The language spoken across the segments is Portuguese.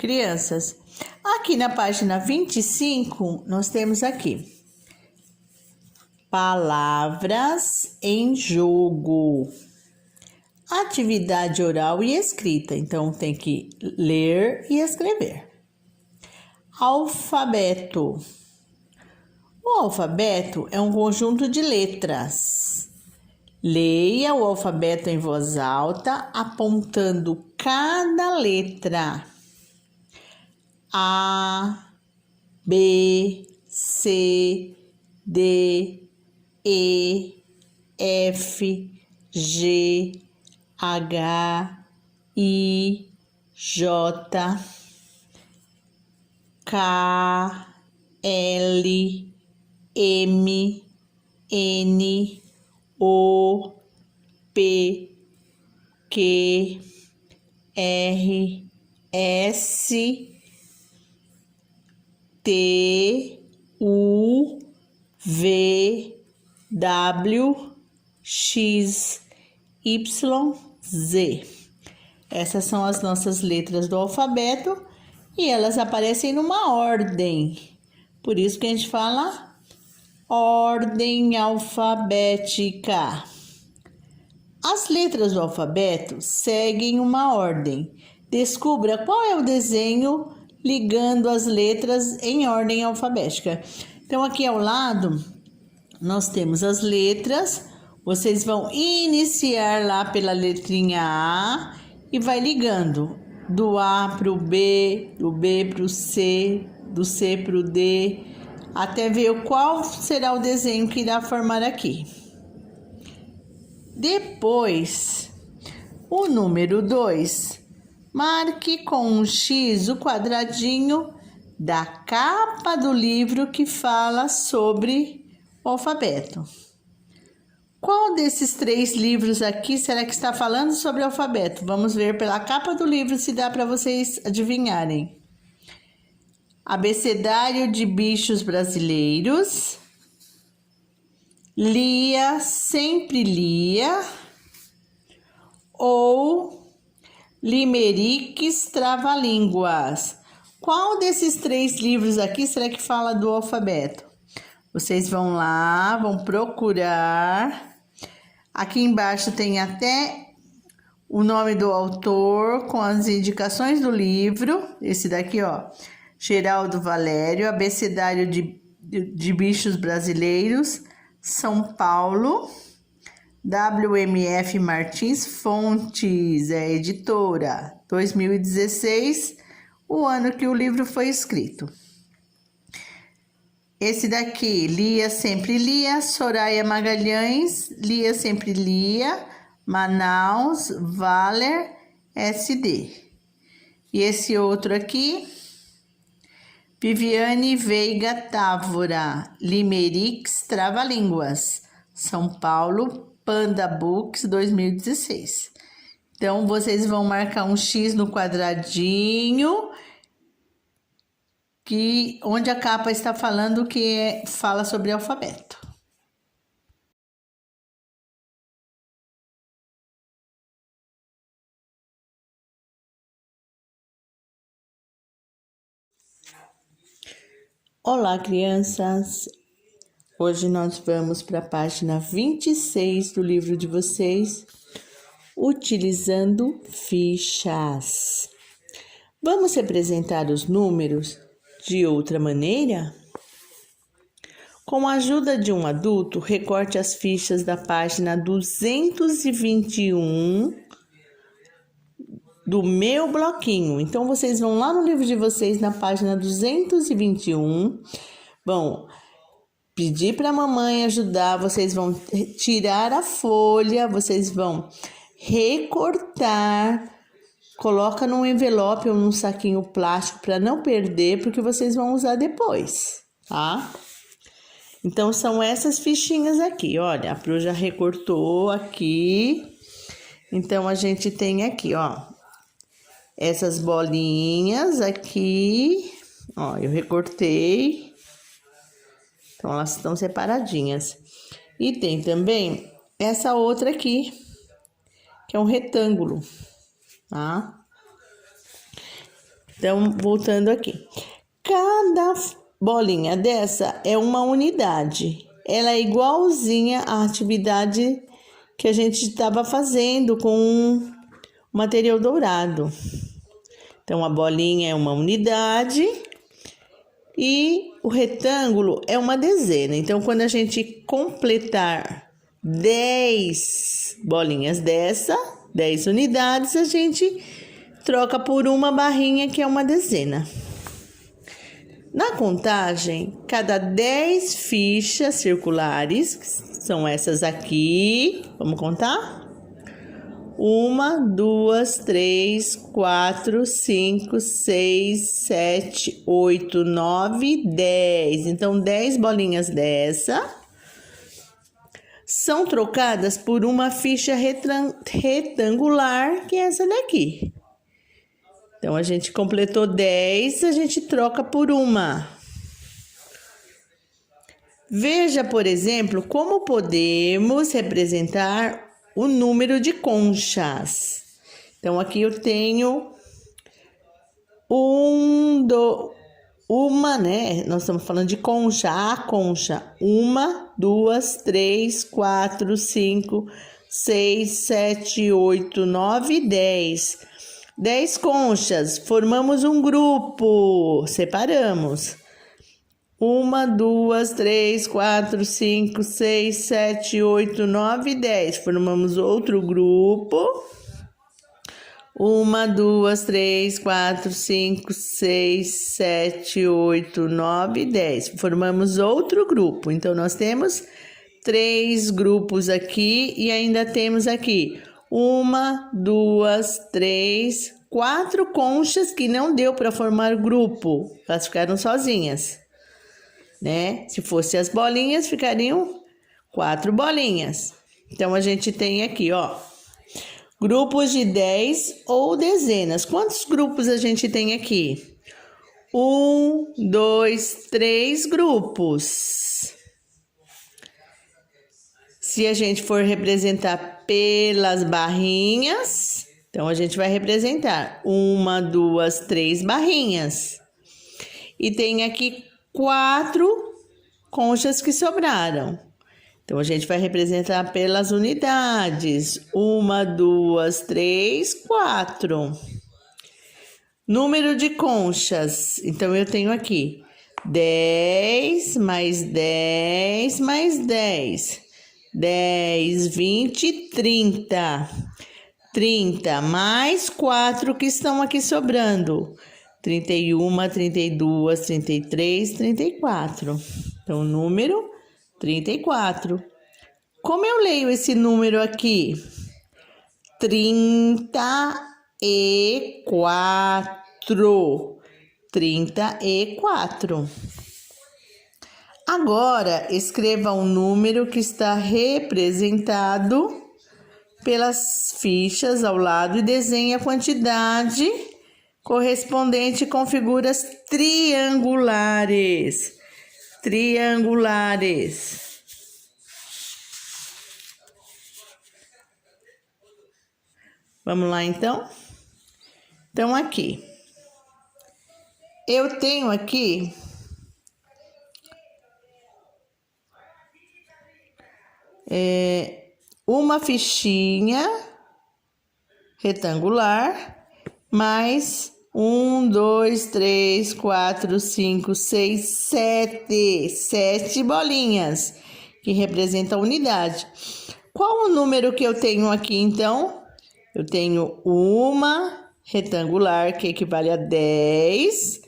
Crianças, aqui na página 25, nós temos aqui palavras em jogo, atividade oral e escrita. Então, tem que ler e escrever. Alfabeto. O alfabeto é um conjunto de letras. Leia o alfabeto em voz alta, apontando cada letra. A, B, C, D, E, F, G, H, I, J, K, L, M, N, O, P, Q, R, S, T, U, V, W, X, Y, Z. Essas são as nossas letras do alfabeto e elas aparecem numa ordem. Por isso que a gente fala ordem alfabética. As letras do alfabeto seguem uma ordem. Descubra qual é o desenho ligando as letras em ordem alfabética. Então, aqui ao lado, nós temos as letras. Vocês vão iniciar lá pela letrinha A e vai ligando do A para o B, do B para o C, do C para o D, até ver qual será o desenho que irá formar aqui. Depois, o número 2. Marque com um X o quadradinho da capa do livro que fala sobre o alfabeto. Qual desses 3 livros aqui será que está falando sobre o alfabeto? Vamos ver pela capa do livro se dá para vocês adivinharem. Abecedário de Bichos Brasileiros, Lia, Sempre Lia, ou Limeriques Trava-Línguas. Qual desses 3 livros aqui será que fala do alfabeto? Vocês vão lá, vão procurar. Aqui embaixo tem até o nome do autor com as indicações do livro. Esse daqui, ó, Geraldo Valério, Abecedário de Bichos Brasileiros, São Paulo, WMF Martins Fontes, é editora, 2016, o ano que o livro foi escrito. Esse daqui, Lia Sempre Lia, Soraya Magalhães, Lia Sempre Lia, Manaus, Valer, SD. E esse outro aqui, Viviane Veiga Távora, Limeriques Trava-Línguas, São Paulo, Panda Books, 2016. Então, vocês vão marcar um X no quadradinho, onde a capa está falando que fala sobre alfabeto. Olá, crianças! Hoje nós vamos para a página 26 do livro de vocês, utilizando fichas. Vamos representar os números de outra maneira? Com a ajuda de um adulto, recorte as fichas da página 221 do meu bloquinho. Então, vocês vão lá no livro de vocês, na página 221, vão pedir para a mamãe ajudar, vocês vão tirar a folha, vocês vão recortar, coloca num envelope ou num saquinho plástico para não perder, porque vocês vão usar depois, tá? Então, são essas fichinhas aqui, olha, a Pro já recortou aqui. Então, a gente tem aqui, ó, essas bolinhas aqui, ó, eu recortei. Então, elas estão separadinhas. E tem também essa outra aqui, que é um retângulo, tá? Então, voltando aqui. Cada bolinha dessa é uma unidade. Ela é igualzinha à atividade que a gente estava fazendo com o material dourado. Então, a bolinha é uma unidade e o retângulo é uma dezena. Então, quando a gente completar 10 bolinhas dessa, 10 unidades, a gente troca por uma barrinha que é uma dezena. Na contagem, cada 10 fichas circulares, que são essas aqui, vamos contar? 1, 2, 3, 4, 5, 6, 7, 8, 9, 10. Então, 10 bolinhas dessa são trocadas por uma ficha retangular, que é essa daqui. Então, a gente completou 10, a gente troca por uma. Veja, por exemplo, como podemos representar o número de conchas. Então, aqui eu tenho uma, né? Nós estamos falando de concha, a concha. 1, 2, 3, 4, 5, 6, 7, 8, 9, 10. 10 conchas, formamos um grupo, separamos. 1, 2, 3, 4, 5, 6, 7, 8, 9, 10. Formamos outro grupo. 1, 2, 3, 4, 5, 6, 7, 8, 9, 10. Formamos outro grupo. Então, nós temos 3 grupos aqui e ainda temos aqui 1, 2, 3, 4 conchas que não deu para formar grupo. Elas ficaram sozinhas, né? Se fossem as bolinhas, ficariam 4 bolinhas. Então, a gente tem aqui, ó, grupos de 10 ou dezenas. Quantos grupos a gente tem aqui? 1, 2, 3 grupos. Se a gente for representar pelas barrinhas, então a gente vai representar 1, 2, 3 barrinhas. E tem aqui 4 conchas que sobraram. Então, a gente vai representar pelas unidades. 1, 2, 3, 4. Número de conchas. Então, eu tenho aqui 10 mais 10 mais 10. 10, 20, 30. 30 mais 4 que estão aqui sobrando. 31, 32, 33, 34. Então, o número 34. Como eu leio esse número aqui? 34. 34. Agora, escreva um número que está representado pelas fichas ao lado e desenhe a quantidade correspondente com figuras triangulares. Triangulares. Vamos lá, então? Então, aqui. Eu tenho aqui uma fichinha retangular, mais 1, 2, 3, 4, 5, 6, 7. 7 bolinhas, que representam a unidade. Qual o número que eu tenho aqui, então? Eu tenho uma retangular, que equivale a 10,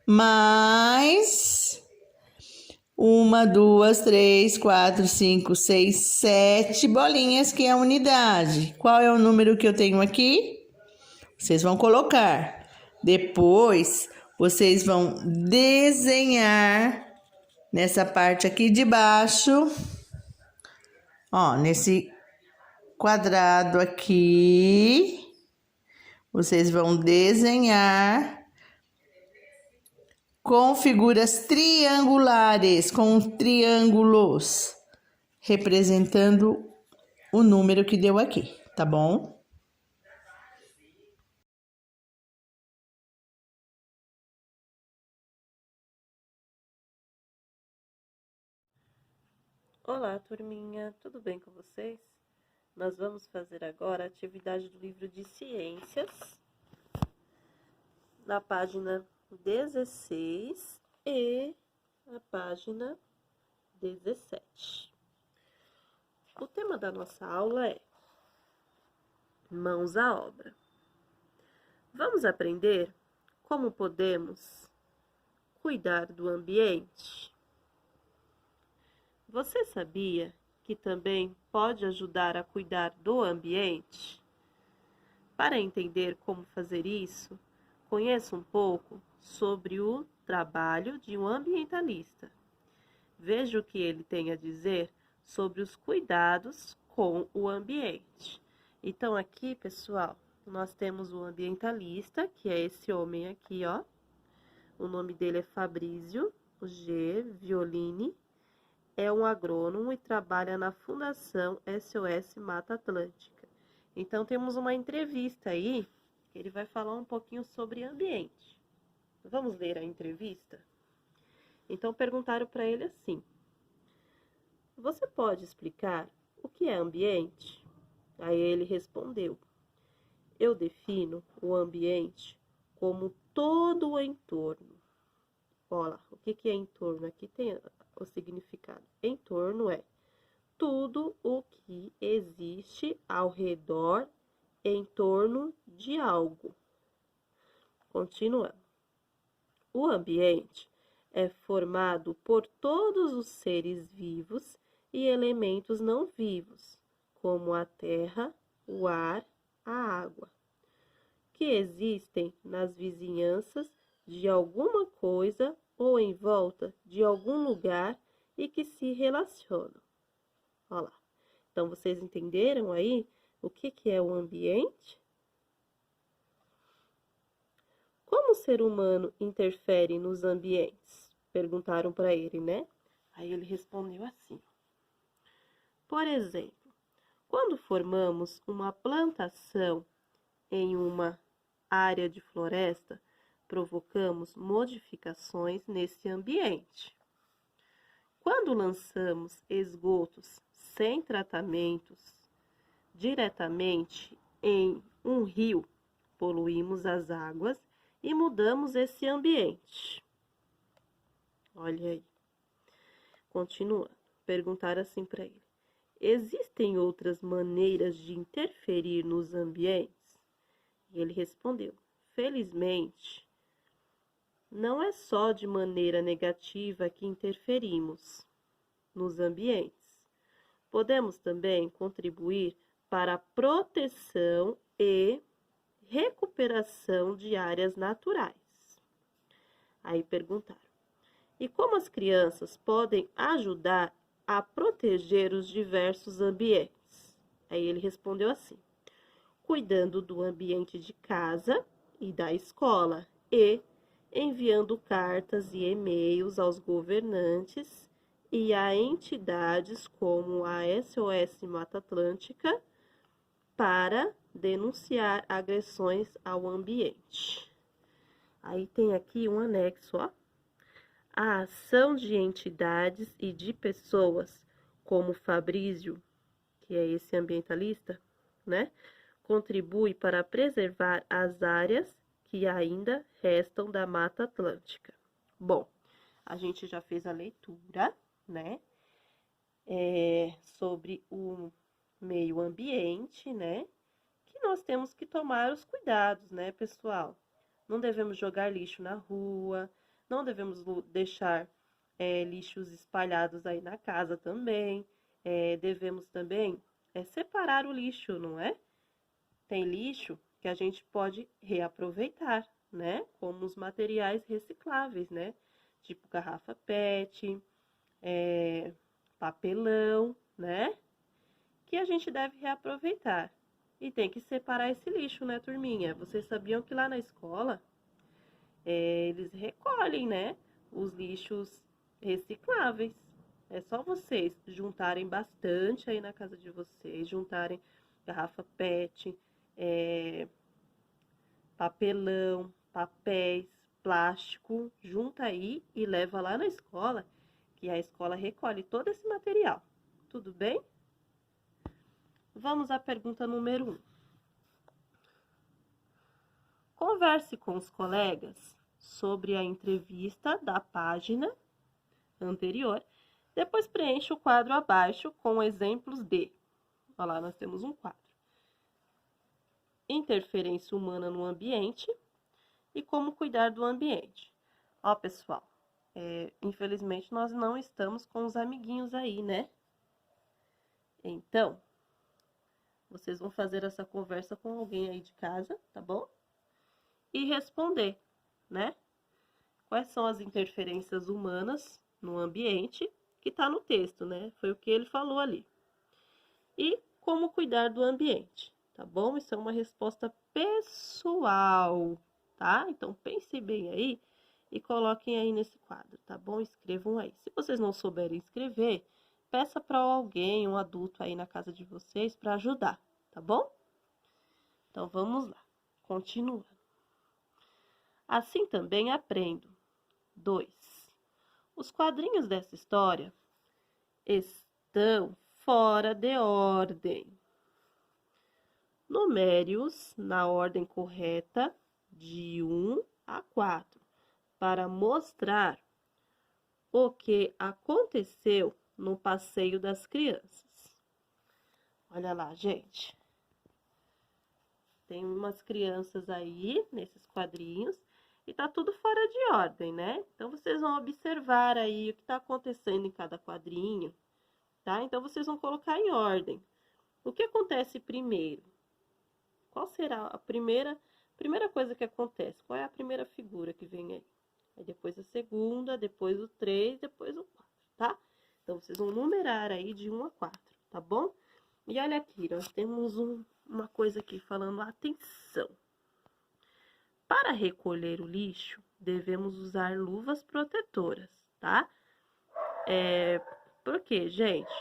mais 1, 2, 3, 4, 5, 6, 7 bolinhas, que é a unidade. Qual é o número que eu tenho aqui? Vocês vão colocar. Depois, vocês vão desenhar nessa parte aqui de baixo, ó, nesse quadrado aqui, vocês vão desenhar com figuras triangulares, com triângulos, representando o número que deu aqui, tá bom? Olá, turminha, tudo bem com vocês? Nós vamos fazer agora a atividade do livro de ciências, na página 16 e na página 17. O tema da nossa aula é mãos à obra. Vamos aprender como podemos cuidar do ambiente. Você sabia que também pode ajudar a cuidar do ambiente? Para entender como fazer isso, conheça um pouco sobre o trabalho de um ambientalista. Veja o que ele tem a dizer sobre os cuidados com o ambiente. Então, aqui, pessoal, nós temos o ambientalista, que é esse homem aqui, ó. O nome dele é Fabrício G. Violini. É um agrônomo e trabalha na Fundação SOS Mata Atlântica. Então, temos uma entrevista aí, que ele vai falar um pouquinho sobre ambiente. Vamos ler a entrevista? Então, perguntaram para ele assim: você pode explicar o que é ambiente? Aí ele respondeu: eu defino o ambiente como todo o entorno. Olha, o que é entorno? Aqui tem o significado. Entorno é tudo o que existe ao redor, em torno de algo. Continuando. O ambiente é formado por todos os seres vivos e elementos não vivos, como a terra, o ar, a água, que existem nas vizinhanças de alguma coisa ou em volta de algum lugar e que se relacionam. Olha lá. Então, vocês entenderam aí o que é o ambiente? Como o ser humano interfere nos ambientes? Perguntaram para ele, né? Aí ele respondeu assim: por exemplo, quando formamos uma plantação em uma área de floresta, provocamos modificações nesse ambiente. Quando lançamos esgotos sem tratamentos diretamente em um rio, poluímos as águas e mudamos esse ambiente. Olha aí. Continuando, perguntaram assim para ele: existem outras maneiras de interferir nos ambientes? E ele respondeu: felizmente, não é só de maneira negativa que interferimos nos ambientes. Podemos também contribuir para a proteção e recuperação de áreas naturais. Aí perguntaram: e como as crianças podem ajudar a proteger os diversos ambientes? Aí ele respondeu assim: cuidando do ambiente de casa e da escola e enviando cartas e e-mails aos governantes e a entidades como a SOS Mata Atlântica para denunciar agressões ao ambiente. Aí tem aqui um anexo, ó. A ação de entidades e de pessoas como Fabrício, que é esse ambientalista, né, contribui para preservar as áreas que ainda restam da Mata Atlântica. Bom, a gente já fez a leitura, né, sobre o meio ambiente, né, que nós temos que tomar os cuidados, né, pessoal? Não devemos jogar lixo na rua, não devemos deixar lixos espalhados aí na casa também. Devemos também separar o lixo, não é? Tem lixo que a gente pode reaproveitar, né? Como os materiais recicláveis, né? Tipo garrafa PET, papelão, né? Que a gente deve reaproveitar. E tem que separar esse lixo, né, turminha? Vocês sabiam que lá na escola eles recolhem, né, os lixos recicláveis. É só vocês juntarem bastante aí na casa de vocês, juntarem garrafa PET, papelão, papéis, plástico, junta aí e leva lá na escola, que a escola recolhe todo esse material, Tudo bem? Vamos à pergunta número 1. Converse com os colegas sobre a entrevista da página anterior. Depois preencha o quadro abaixo com exemplos de. Olha lá, nós temos um quadro. Interferência humana no ambiente e como cuidar do ambiente. Ó, pessoal, infelizmente nós não estamos com os amiguinhos aí, né? Então, vocês vão fazer essa conversa com alguém aí de casa, tá bom? E responder, né? Quais são as interferências humanas no ambiente, que tá no texto, né? Foi o que ele falou ali. E como cuidar do ambiente, tá bom? Isso é uma resposta pessoal, tá? Então, pensem bem aí e coloquem aí nesse quadro, tá bom? Escrevam aí. Se vocês não souberem escrever, peça para alguém, um adulto aí na casa de vocês para ajudar, tá bom? Então, vamos lá. Continuando. Assim também aprendo. 2. Os quadrinhos dessa história estão fora de ordem. Numere-os na ordem correta de 1 a 4 para mostrar o que aconteceu no passeio das crianças. Olha lá, gente. Tem umas crianças aí nesses quadrinhos e tá tudo fora de ordem, né? Então, vocês vão observar aí o que tá acontecendo em cada quadrinho, tá? Então, vocês vão colocar em ordem. O que acontece primeiro? Qual será a primeira coisa que acontece? Qual é a primeira figura que vem aí? Aí depois a segunda, depois o 3, depois o 4, tá? Então, vocês vão numerar aí de 1 a 4, tá bom? E olha aqui, nós temos uma coisa aqui falando atenção. Para recolher o lixo, devemos usar luvas protetoras, tá? Por quê, gente?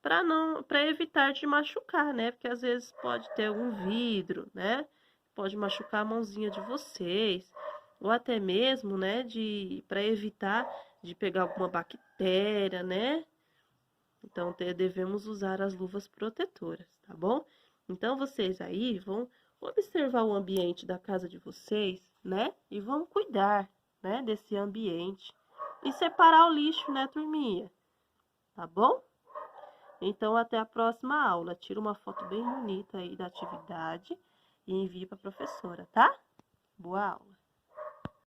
Para evitar de machucar, né? Porque às vezes pode ter algum vidro, né? Pode machucar a mãozinha de vocês, ou até mesmo, né, para evitar de pegar alguma bactéria, né? Então, devemos usar as luvas protetoras, tá bom? Então, vocês aí vão observar o ambiente da casa de vocês, né? E vão cuidar, né, desse ambiente. E separar o lixo, né, turminha? Tá bom? Então, até a próxima aula. Tira uma foto bem bonita aí da atividade e envie para a professora, tá? Boa aula!